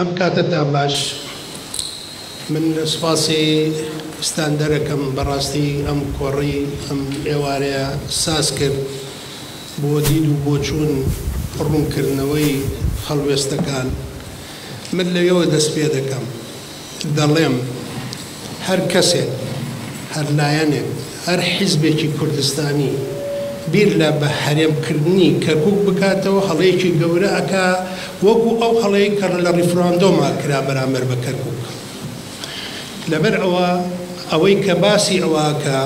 ئەم کاتتان باش من سوپاسی ستاندەرەکەم بەڕاستی ئەم کۆڕی ئەم ئێوارەیە ساز کرد بۆ دید و بۆ چوون ڕوونکردنەوەی هەڵوێستەکان. من لەوێەوە دەست پێ دەکەم دەڵێم هەر کەسێک هەر لایەنێک هەر حیزبێکی کوردستانی بیر لە بە هەرێمکردنی کەرکووک بکاتەوە هەڵەیەکی گەورە ئەکا وەکو ئەو هەڵەیە کە لە ڕیفراندۆما کرا بەرامبەر بە کەرکووک. لەبەر ئەوەی کە باسی ئەوەکە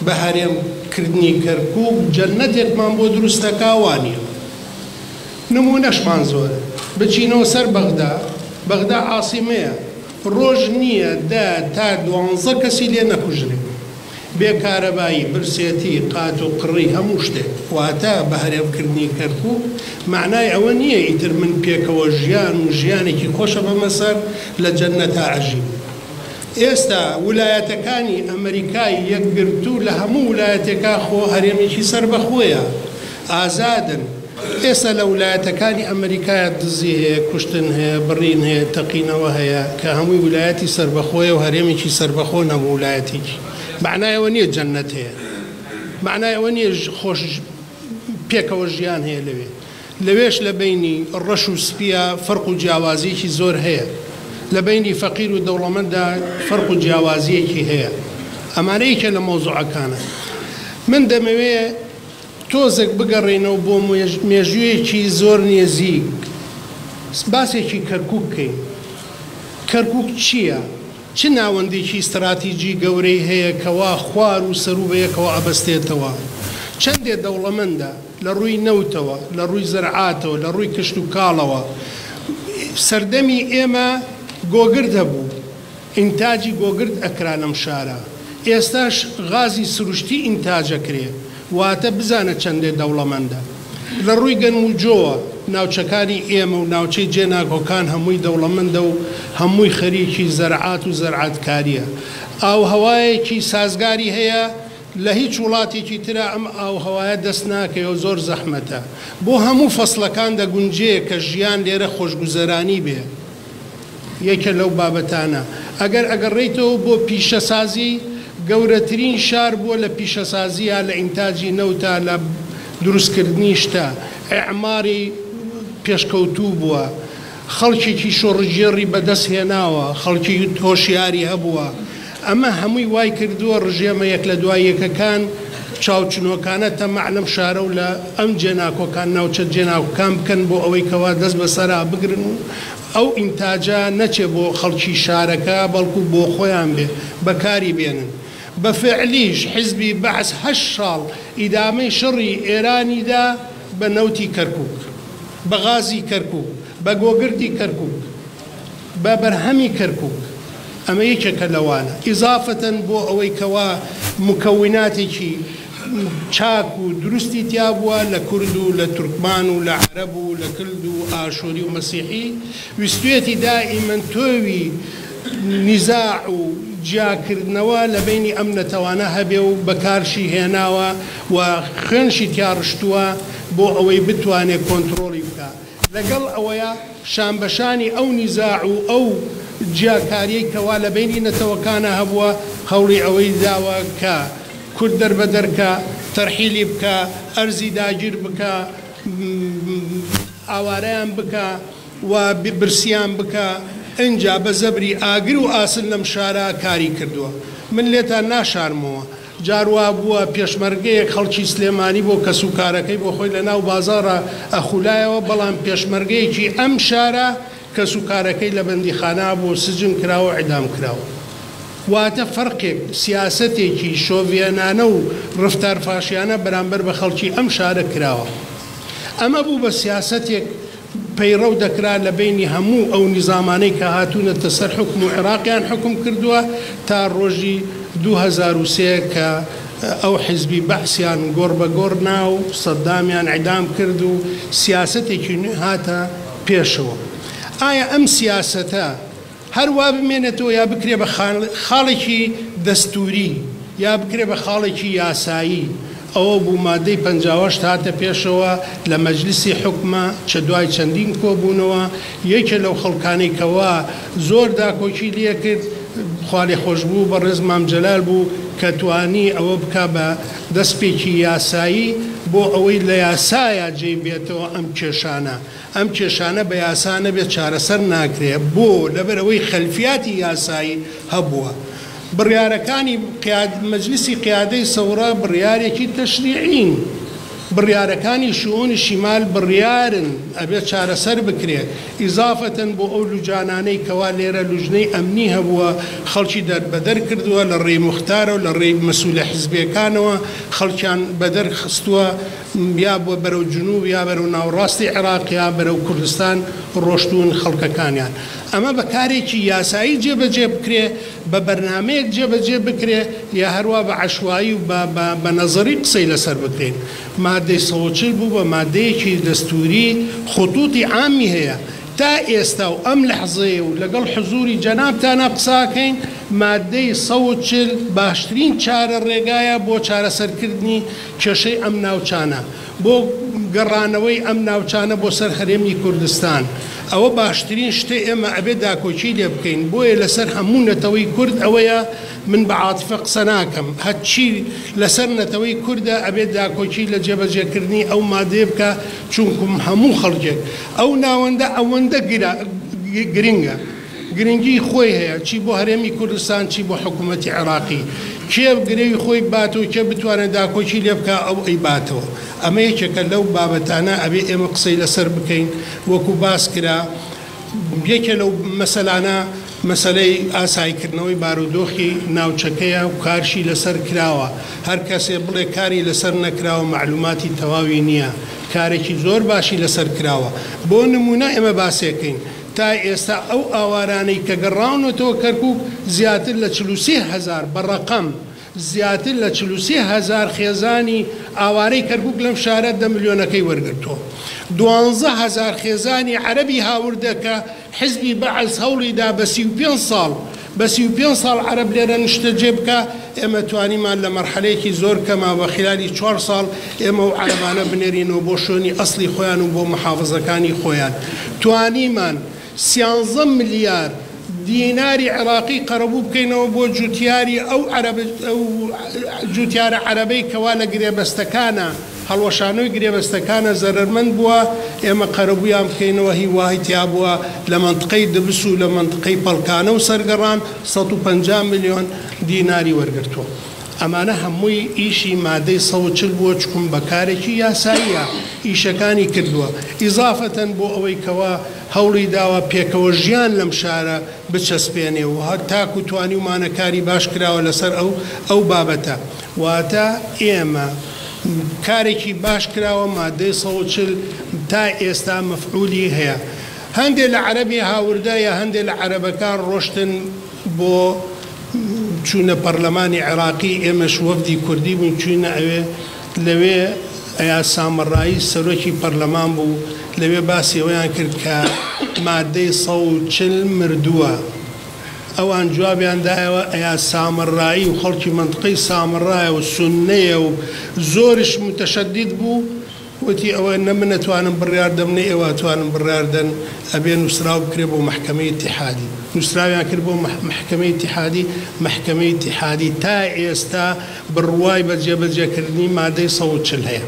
بە هەرێمکردنی کەرکووک جەنەتێکمان بۆ دروستەکا وانیە. نمونەشمان زۆرە، بچینەوە سەر بەغدا عاسیمەیە، ڕۆژ نییە تا 12 کەسی لێ نەکوژرێ، بێکارەبایی، برسێتی، قات و قڕی هەموو شتێک. واتە بە هەرێمکردنی کەرکووک معنای ئەوە نییە ئیتر من پێکەوە ژیان و ژیانێکی خۆشە بەمە سەر لە جەنەتە عەژیب. ئێستا ویلایەتەکانی ئەمریکای یەکگرتوو لە هەموو ویلایەتێکا خۆ هەرێمێکی سەر بەخۆیە، ئازادن. ئێستا لە ویلایەتەکانی ئەمریکایە دزی هەیە، کوشتن هەیە، بڕین هەیە، تەقینەوە هەیە کە هەمووی ویلایەتی سەربەخۆیە و هەرێمێکی سەربەخۆ نەبوو ویلایەتێکی. معنایەوە نییە جەنەت هەیە، معنایەوە نییە خۆش پێکەوە ژیان هەیە لەوێش لە بینی ڕەش و سپیە فەرق و جیاوازیەکی زۆر هەیە، لە بینی فەقیر و دەوڵەمەنددا فەرق و جیاوازیەکی هەیە. ئەمانەیەکە لە مۆزوعەکانە. من دەمەوێت تۆزێک بگەڕێنەوە بۆ مێژوویەکی زۆر نێزیک، باسێکی کەرکووک بکەین. کەرکووک چییە؟ چ ناوەندێکی استراتیجی گەورەی هەیە کەوا خوار و سەروو بەیەکەوە ئەبەستێتەوە؟ چەندێ دەوڵەمەندە لە ڕووی نەوتەوە، لە ڕووی زەرعاتەوە، لە ڕووی کشت و کاڵەوە. سەردەمی ئێمە گۆگرد هەبوو، ئینتاجی گۆگرد ئەکرا لەم شارە. ئێستاش غازی سروشتی ئینتاجەکرێ، واتە بزانە چەندێ دەوڵەمەندە. لە ڕووی گەنم و جۆوە ناوچەکانی ئێمە و ناوچەی جێناکۆکان هەمووی دەوڵەمەندە و هەمووی خەریکی زەرعات و زەرعاتکاریە. ئاو هەوایەکی سازگاری هەیە، لە هیچ وڵاتێکی ترە ئەم ئاو هەوایە دەست ناکەوە، زۆر زەحمەتە. بۆ هەموو فەسڵەکان دەگونجەیە کە ژیان لێرە خۆشگوزەرانی بێ. یەکە لەو بابەتانە. ئەگەر ئەگەڕێیتەوە بۆ پیشەسازی، گەورەترین شار بووە لە پیشەسازیە، لە ئینتاجی نەوتە، لە دروستکردنی شتە، ئەعماری پێشکەوتوو بووە، خەڵکێکی شۆڕژێڕی بەدەست هێناوە، خەڵکی هۆشیاری هەبووە. ئەمە هەمووی وای کردووە ڕژێمە یەک لە دوای یەکەکان چاوچنۆکانە تەمەع لەم شارە و لە ئەم جێناکۆکان ناوچە جێناکۆکان بکەن بۆ ئەوەی کەوا دەست بەسەرا بگرن و ئەو ئینتاجە نەچێ بۆ خەڵکی شارەکە، بەڵکو بۆ خۆیان بێ بەکاری بێنن. بەفعلیش حیزبی بەعس 8 ساڵ ئیدامەی شەڕی ئێرانیدا بە نەوتی کەرکووک، بە غازی کەرکووک، بە گۆگردی کەرکووک، بە بەرهەمی کەرکووک. ئەمە یەکێکە لەوانە. ئیزافەتەن بۆ ئەوەی کەوا مکەوناتێکی چاک و دروستی تیا بووە لە کورد و لە تورکمان و لە عەرەب و لە کلد و ئاشۆری و مەسیحی، ویستوێتی دائیمەن تۆوی نیزاع و جیاکردنەوە لە بینی ئەم نەتەوانە هەبێ و بەکارشی هێناوە و خوێنشی تیاڕشتووە بۆ ئەوەی بتوانێت کۆنتڕۆڵی بکە. لەگەڵ ئەوەیە شانبەشانی ئەو نیزاع و ئەو جیاکاریەی کەوا لە بینی نەتەوەکانە هەبووە، هەوڵی ئەوەی داوە کە کورد دەربەدەرکە، تەرحیلی بکە، ئەرزی داگیر بکە، ئاوارەیان بکە و برسیان بکە. ئەنجا بە زەبری ئاگر و ئاسن لەم شارە کاری کردووە. من لێتان ناشارمەوە، جاروا بووە پێشمەرگەیەک خەڵکی سلێمانی بۆ کەسوکارەکەی بۆ خۆی لە ناو بازاڕە ئەخولایەوە، بەڵام پێشمەرگەیەکی ئەم شارە کەسوکارەکەی لە بەندیخانە بۆ سجن کراوە، عیدام کراوە. واتە فەرقێک سیاسەتێکی شۆڤێنانە و ڕفتار فاشیانە بەرامبەر بە خەڵکی ئەم شارە کراوە. ئەمە بوو بە سیاسەتێک پەیڕەو دەکرا لە بینی هەموو ئەو نیزامانەی کە هاتوونەتە سەر حکم و عێراقیان حکم کردووە تا ڕۆژی 2003 کە ئەو حیزبی بەعسیان گۆڕ بە گۆڕ ناو سەدامیان عیدام کرد و سیاسەتێکی نوێ هاتە پێشەوە. ئایا ئەم سیاسەتە هەروە بمێنێتەوە یا بکرێ بە خاڵێکی دەستوری یا بکرێ بە خاڵێکی یاسایی؟ ئەوە بوو مادەی 58 هاتە پێشەوە لە مەجلیسی حکومە چە دوای چەندین کۆبوونەوە یەکێ لەو خەڵکانەی کەوا زۆر داکۆچی لێ کرد خوا لێ خۆش بوو بە ڕێز مام جەلال بوو کە توانی ئەوە بکە بە دەستپێکی یاسایی بۆ ئەوەی لە یاسایە جێی بێتەوە ئەم کێشانە بە یاسا نەبێت چارەسەر ناکرێت بۆ لەبەرەوەی خەلفیاتی یاسایی هەبووە. بڕیارەکانی مەجلیسی قیادەی سەورە بڕیارێکی تەشریعین، بڕیارەکانی شؤونی شیمال بڕیارن ئەبێت چارەسەر بکرێت ئیزافەتەن بۆ ئەو لوجانانەی کەوا لێرە لوژنەی ئەمنی هەبووە خەڵکی دەربەدەر کردووە لە ڕێی موختارە و لە ڕێی مەسوولە حیزبیەکانەوە خەڵکیان بەدەر خستووە یا بۆ بەرەو جنوب یا بەرەو ناوڕاستی عێراق یا بەرەو کوردستان ڕۆشتون خەڵکەکانیان. ئەمە بە کارێکی یاسایی جێبەجێ بکرێ بە بەرنامەیەک جێبەجێ بکرێ یا هەروە بە عەشوایی و بە نەزەری قسەی لەسەر بکرێن. مادەی 140 بوو بە مادەیەکی دەستوری خطوطی عامی هەیە تا ئێستا و ئەم لەحزەیە و لەگەڵ حزوری جەنابتانە قساکەین مادەی 140 باشترین چارە ڕێگایە بۆ چارەسەرکردنی کێشەی ئەم ناوچانە بۆ گەڕانەوەی ئەم ناوچانە بۆ سەر هەرێمی کوردستان. ئەوە باشترین شتە ئێمە ئەبێت داکۆچی لێ بکەین بۆیە لەسەر هەموو نەتەوەی کورد ئەوەیە من بە عاتفە قسە ناکەم هەرچی لەسەر نەتەوەی کووردە ئەبێت داکۆچی لە جێبەجێکردنی ئەو مادێ بکە چونکم هەموو خەڵکێک ئەو ناوەندە ئەوەندە گرنگە گرنگی خۆی هەیە چی بۆ هەرێمی کوردستان چی بۆ حکوومەتی عێراقی کێ گرەوی خۆی باتەوە کێ بتوانێت داکۆچی لێ بکە ئەو ئەی باتەوە. ئەمە یەکێکە لەو بابەتانە ئەبێ ئێمە قسەی لەسەر بکەین وەکو باس کرا یەکێ لەو مەسەلانە مەسەلەی ئاساییکردنەوەی بارودۆخی ناوچەکەیە و کارشی لەسەر کراوە هەر کەسێ بڵێ کاری لەسەر نەکراوە معلوماتی تەواوی نییە کارێکی زۆر باشی لەسەر کراوە. بۆ نمونە ئێمە باسێکەین تا ئێستا ئەو ئاوارانەی کە گەڕاونەتەوە کەرکووک زیاتر لە 43,000 بەڕەقەم زیاتر لە 43,000 خێزانی ئاوارەی کەرکووک لەم شارە 10 ملیۆنەکەی وەرگرتووە. 12,000 خێزانی عەرەبی هاوردەکە حزبی بەعەز هەوڵیدا بە 35 ساڵ بە 35 ساڵ عەرەب لێرە نیشتە جێ بکە. ئێمە توانیمان لە مەرحەلەیەکی زۆر کەما بە خلالی 4 ساڵ ئێمە و عەرەبانە بنێرینەوە بۆ شوێنی ئەسلی خۆیان و بۆ محافزەکانی خۆیان. توانیمان 13 ملیار دیناری عراقی قەرەبوو بکەینەوە بۆ جوتیاری ئەو جوتیارە عەرەبەی کەوا لە گرێبەستەکانە هەڵوەشانەوەی گرێبەستەکانە زەرەرمەند بووە ئێمە قەرەبوویان بکەینەوە هی واهیتیا بووە لە منطقەی دبس و لە منطقەی پەڵکانە و سەرگەڕان 150 ملیۆن دیناری وەرگرتووە. ئەمانە هەمووی ئیشی مادەی 140 بووە چکم بەکارێکی یاساییە ئیشەکانی کردووە ئیزافەتەن بۆ ئەوەی کەوا هەوڵی داوە پێکەوە ژیان لەم شارە بچەسپێنێ و هەر تاکو توانی و مانەکاری باش کراوە لەسەر ئەو بابەتە. واتە ئێمە کارێکی باش کراوە مادەی 140 تا ئێستا مەفعولی هەیە. هەندێک لە عەرەبی هاوردە یا هەندێک لە عەرەبەکان ڕۆشتن بۆ چوونە پەرلەمانی عێراقی ئێمەش وەفدی کوردی بوون چوینە ئەوێ لەوێ ئەیا سامەڕایی سەرۆکی پەرلەمان بوو لەوێ باسی ئەویان کرد کە مادەی 140 مردووە. ئەوان جوابیان دایەوە ئەیا سامەڕایی و خەڵکی منطقەی سامەڕایە و سوننەیە و زۆرش متەشەدید بوو وتی ئەوە نەمن نەتوانم بڕیاردەم نە ئێوە توانم بڕیاردەن ئەبێ نووسراو بکرێ بۆ محکەمەی ئیتیحادی. نووسراویان کرد بۆ محکەمەی ئیتیحادی. محکەمەی ئیتیحادی تا ئێستا بڕوای بە جێبەجێکردنی مادەی 140 هەیە.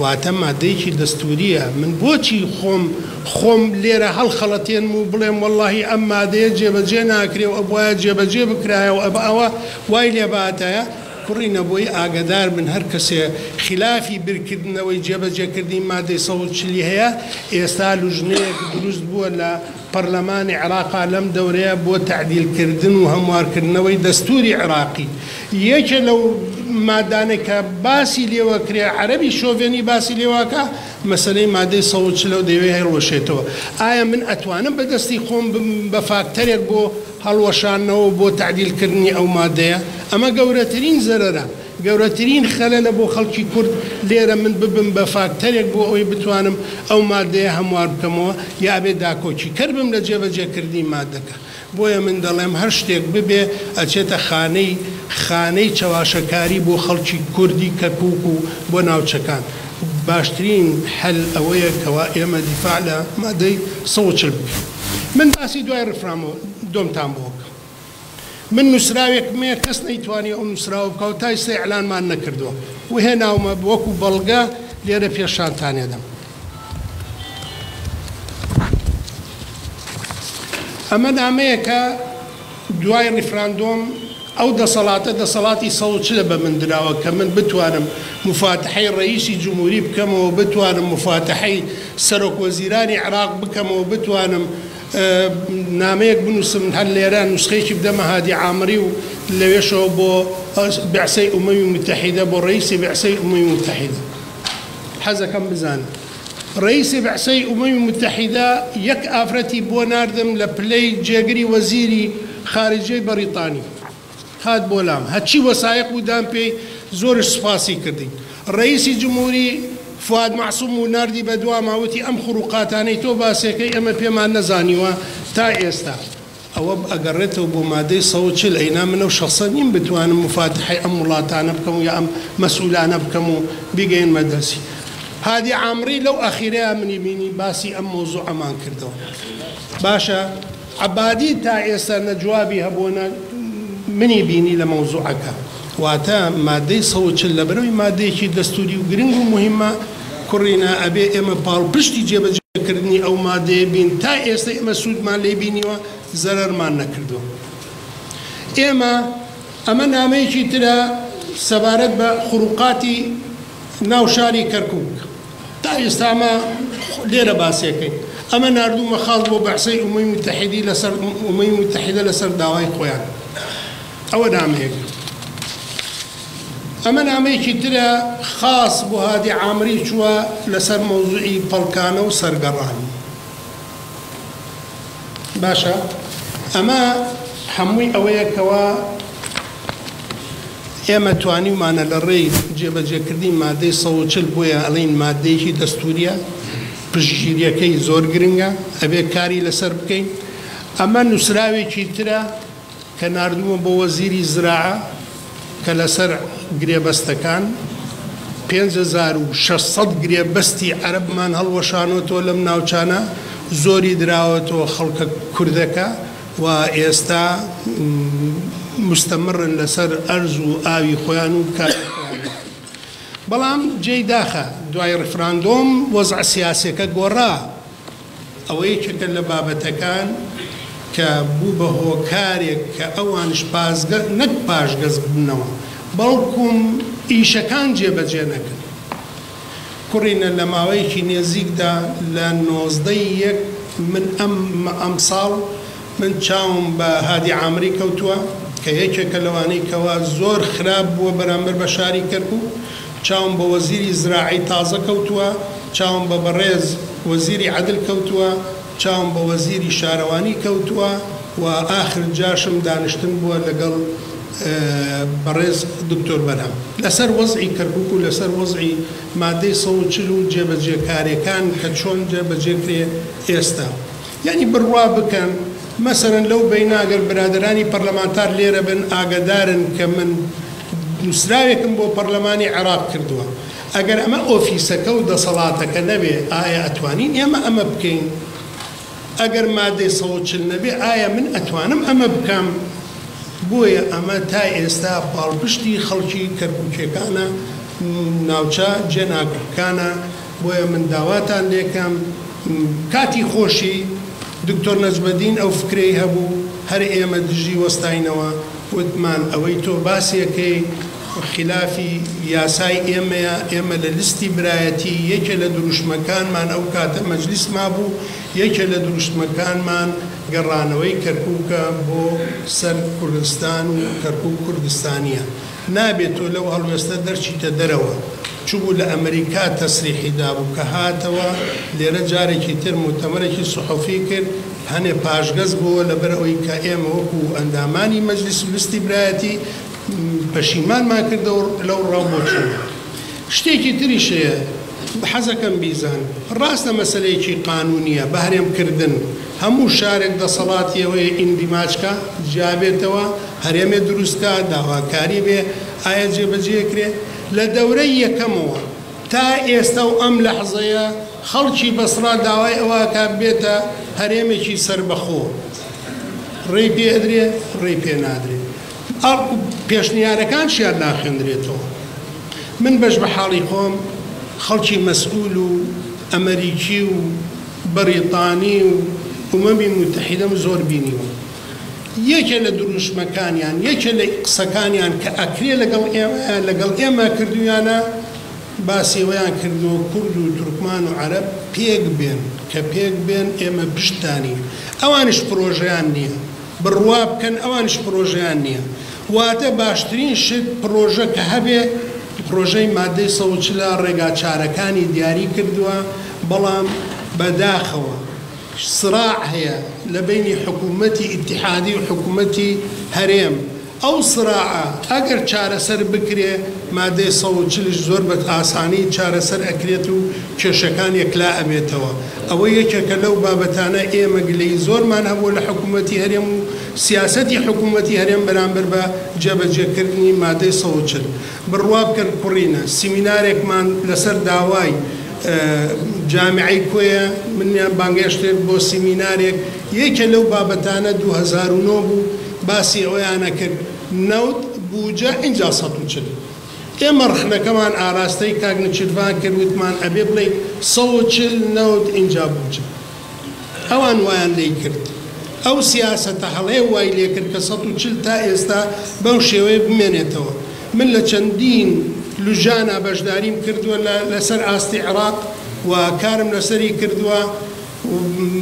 واتە مادەیەکی دەستوریە. من بۆچی خۆم لێرە هەڵخەڵەتێن و بڵێم وەڵڵاهی ئەم مادەیە جێبەجێ ناکرێ و ئەوە جێبەجێ بکرایە و ئەوە وای لێباتایە کوڕینە بۆی ئاگدار من هەر کەسێ خلافی برکردنەوەی جێبەجێکردنی مادەی 140 هەیە ئێستا لوژنەیەک دروست بووە لە پەرلەمانی عێراقا لەم دەورەیە بۆ تعدیلکردن و هەموارکردنەوەی دەستوری عێراقی. یەکێ لەو مادانێک کە باسی لێوە کرێ عەرەبی شۆڤێنی باسی لێواکە مەسەلەی مادەی 140 و دەیەوێ هەڵوەشێتەوە. ئایا من ئەتوانم بەدەستی خۆم بە فاکتەرێک بۆ هەڵوەشانەوە بۆ تعدیلکردنی ئەو مادەیە؟ ئەمە گەورەترین زەرەرە گەورەترین خەلەلە بۆ خەڵکی کورد لێرە من ببم بە فاکتەرێک بۆ ئەوەی بتوانم ئەو مادەیە هەموار بکەمەوە یابێ داکۆچی کرد بم لە جێبەجێکردنی مادەکە. بۆیە من دەڵێم هەر شتێک ببێ ئەچێتە خانەی چاواشەکاری بۆ خەڵکی کوردی کەرکووک و بۆ ناوچەکان. باشترین حل ئەوەیە کەوا ئێمە دیفاع لە مادەی 140 بکەین. من باسی دوای ڕفرامەوە دۆمتان بۆکە. من نووسراوێکمێ کەس نەیتوانی ئەو نووسراوە بکەوە تا ئێستا ئیعلانمان نەکردووە و هێناومە وەکو بەڵگە لێرە پێشانتانێدەم. ئەمە نامەیە کە دوای ڕیفراندۆم ئەو دەسەڵاتی 140 بە من دراوە کە من بتوانم مفاتحەی ڕئیسی جمهوری بکەمەوە، بتوانم مفاتحەی سەرۆکوەزیرانی عێراق بکەمەوە، بتوانم نامەیەک بنووسم هەر لێرە نوسخەیەکی بدەمە هادی عامری و لەوێشەوە بۆ بەعسەی ئومەوی متحیدە بۆ ڕئیسی بەعسەی ئومەوی متحیدە. حەزەکەم بزانم ڕئیسی بەعسەی ئومەوی متحیدە یەک ئافرەتی بۆ ناردم لە پلەی جێگری وەزیری خارجەی بەریتانی هات بۆ لام هەچی وەسایق بوودان پێی زۆرش سپاسی کردین. ڕئیسی جمهوری فواد معسووم و ناردی بە دوا ماوەتی ئەم خوڕوقاتانەی تۆ باسێکەی ئەمە پێمان نەزانیوە تا ئێستا. ئەوە ئەگەڕێتەوە بۆ مادەی 140 ئەینا منە و شخصە نیم بتوانم مفاتحەی ئەم وڵاتانە بکەم و یا ئەم مەسئولانە بکەم و بیگەین مەدەرسی. هادی عامری لەو ئەخیرەیە منی بینی باسی ئەم مۆزوع ئەمان کردەوە. باشە عەبادی تا ئێستا نەجوابی هەبوونە منی بینی لە مەوزوعەکە. واتە مادەی 140 لە بەرەوەی مادەیەکی دەستوری و گرنگ و مهمە کوڕینە ئەبێ ئێمە پاڵپشتی جێبەجێکردنی ئەو مادەیە بین تا ئێستا ئێمە سوودمان لێ بینیوە زەرەرمان نەکردووە. ئێمە ئەمە نامەیەکی ترە سەبارەت بە خوڕوقاتی ناو شاری کەرکووک تا ئێستا ئەمە لێرە باسیەکەین. ئەمە ناردوومە خاڵ بۆ بەعسەی ئومەوی متحیدە لەسەر داوای خۆیان. ئەوە نامەیەک. ئەمە نامەیەکی ترە خاص بۆ هادی عامری چووە لەسەر مەوزوعی پەڵکانە و سەرگەڕانی. باشە ئەمە هەمووی ئەوەیەکەوە ئێمە توانیمانە لە ڕێی جێبەجێکردنی مادەی 140 بۆیە ئەڵین مادەیەکی دەستوریە پشتگیریەکەی زۆر گرنگە ئەبێ کاری لەسەر بکەین. ئەمە نووسراوێکی ترە کە ناردووە بۆ وەزیری زراعە کە لەسەر گرێبەستەکان 5600 گرێبەستی عەرەبمان هەڵوەشانۆتەوە لەم ناوچانە زۆری دراوەتەوە خەڵکە کوردەکە و ئێستا مستەمڕن لەسەر ئەرز و ئاوی خۆیان و کاری خۆیان. بەڵام جێی داخە دوای ڕفراندۆم وەزع سیاسەکە گۆڕا. ئەوە یەکێکە لە بابەتەکان کە بوو بە هۆکارێک کە ئەوانش نەک پاشگەز ببنەوە بەڵکوم ئیشەکان جێبەجێ نەکرد. کوڕینە لە ماوەیەکی نێزیکدا لە 19 من ئەم ساڵ من چاوم بە هادی عامری کەوتووە کە یەکێکە لەوانەی کەوا زۆر خراپ بووە بەرامبەر بە شاری کەرکووک. چاوم بە وەزیری زراعی تازە کەوتووە، چاوم بە بەڕێز وەزیری عەدل کەوتووە، چاوم بە وەزیری شارەوانی کەوتووە و ئاخر جاشم دانیشتن بووە لەگەڵ بەڕێز دکتۆر بەرهەم لەسەر وەزعی کەرکووک و لەسەر وەزعی مادەی 140 و جێبەجێکاریەکان کە چۆن جێبەجێکرێ ئێستا. یعنی بڕوا بکەن مەسەرەن لەو بەیناگەر برادرانی پەرلەمانتار لێرە بن ئاگادارن کە من نووسراوێکم بۆ پەرلەمانی عێراق کردووە. ئەگەر ئەمە ئۆفیسەکە و دەسەڵاتەکە نەبێ ئایا ئەتوانین ئێمە ئەمە بکەین؟ ئەگەر مادەی 140 نەبێ ئایا من ئەتوانم ئەمە بکەم؟ بۆیە ئەمە تا ئێستا پاڵپشتی خەڵکی کەرکووکیەکانە ناوچە جێناگرەکانە. بۆیە من داواتان لێکەم کاتی خۆشی دکتۆر نەجمەدین ئەو فکرەی هەبوو هەر ئێمە دژی وەستاینەوە وتمان ئەوەی تۆ باسیەکەی خلافی یاسای ئێمەیە. ئێمە لە لیستی برایەتی یەکێ لە دروشمەکانمان ئەو کاتە مەجلیس مابوو، یەکێ لە دروشمەکانمان گەڕانەوەی کەرکووکە بۆ سەر کوردستان و کەرکووک کوردستانیە. نابێت تۆ لەو هەڵوێستە دەرچیتە دەرەوە. چوو لە ئەمریکا تەسریحی دابوو کە هاتەوە لێرە جارێکی تر مؤتەمەرێکی سوحوفی کرد هەنێ پاشگەز بووە لەبەر ئەوەی کە ئێمە وەکو ئەندامانی مەجلیس و لیستی برایەتی پەشیمانمان کردەوە لەو ڕاوبۆچوو. شتێکی تریشەیە حەزەکەم بیزان ڕاستە مەسەلەیەکی قانونیە بە هەرێمکردن هەموو شارێک دەسەڵاتیەوەی ئیندیماچکە جیابێتەوە هەرێمێ دروستکە داواکاری بێ ئایا جێبەجێکرێ لە دەورەی یەکەمەوە تا ئێستا و ئەم لەحزەیە خەڵکی بەسڕا داوای ئەوەکە بێتە هەرێمێکی سربەخۆ ڕێی پێ ئەدرێ ڕێی پێ نادرێت پێشنیارەکانشیان ناخێنرێتەوە. من بەش بە حاڵی خۆم خەڵکی مەسئول و ئەمریکی و بەریتانی و ئومەمی متحیدەم زۆر بینیوە. یەکێ لە دروشمەکانیان یەکێ لە قسەکانیان کە ئەکرێ لەگەڵ ئێمە کردویانە باسیەوەیان کردووە کورد و تورکمان و عەرەب پێک بێن کە پێک بێن ئێمە پشتانی ئەوانش پرۆژەیان نییە بڕوا بکەن ئەوانش پرۆژەیان نییە. واتە باشترین شت پرۆژە کە هەبێ پرۆژەی مادەی 140 ڕێگا چارەکانی دیاری کردووە بەڵام بەداخەوە سراع هەیە لە بینی حکوومەتی ئیتیحادی و حکوومەتی هەرێم. ئەو سراعە ئەگەر چارەسەر بکرێ مادەی 140 زۆر بە ئاسانی چارەسەر ئەکرێت و کێشەکان یەکلا ئەبێتەوە. ئەوە یەکێکە لەو بابەتانە ئێمە گلەی زۆرمان هەبوو لە حکوومەتی هەرێم و سیاسەتی حکوومەتی هەرێم بەرامبەر بە جێبەجێکردنی مادەی 140. بڕوا بکەن کوڕینە سیمینارێکمان لەسەر داوای جامعەی کۆیە منیان بانگێشتێک بۆ سیمینارێک یەکێ لەو بابەتانە 2009 بوو باسی ئەویانە کرد نەوت بوجە اینجا 140. ئێمە ڕخنەکەمان ئاراستەی کاگنچیروان کرد وتمان ئەبێ بڵێ 140 نەوت اینجا بوجە. ئەوان وایان لێی کرد. ئەو سیاسەتە هەڵەیە وای لێ کرد کە 140 تا ئێستا بەو شێوەیە بمێنێتەوە. من لە چەندین لوژانە بەشداریم کردووە لەسەر ئاستی عێراق و کارم لەسەری کردووە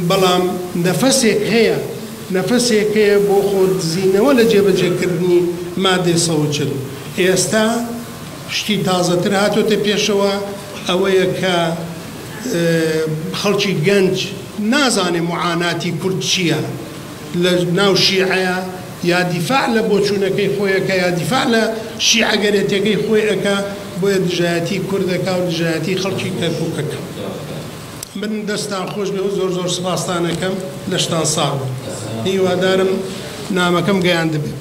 بەڵام نەفەسێک هەیە بۆ خۆدزینەوە لە جێبەجێکردنی مادەی 140. ئێستا شتی تازەتر هاتۆتە پێشەوە ئەوەیە کە خەڵکی گەنج نازانێ معاناتی کورد چییە لە ناو شیعەیە یا دیفاع لە بۆچوونەکەی خۆیەکە یا دیفاع لە شیعەگەرێتەکەی خۆیەکە بۆیە دژایەتی کوردەکە و دژایەتی خەڵکی کەرکووکەکە. من دەستان خۆش بێ و زۆر زۆر سپاسدانەکەم لە شتان ساڵ هیوادارم نامەکەم گەیاند بێت.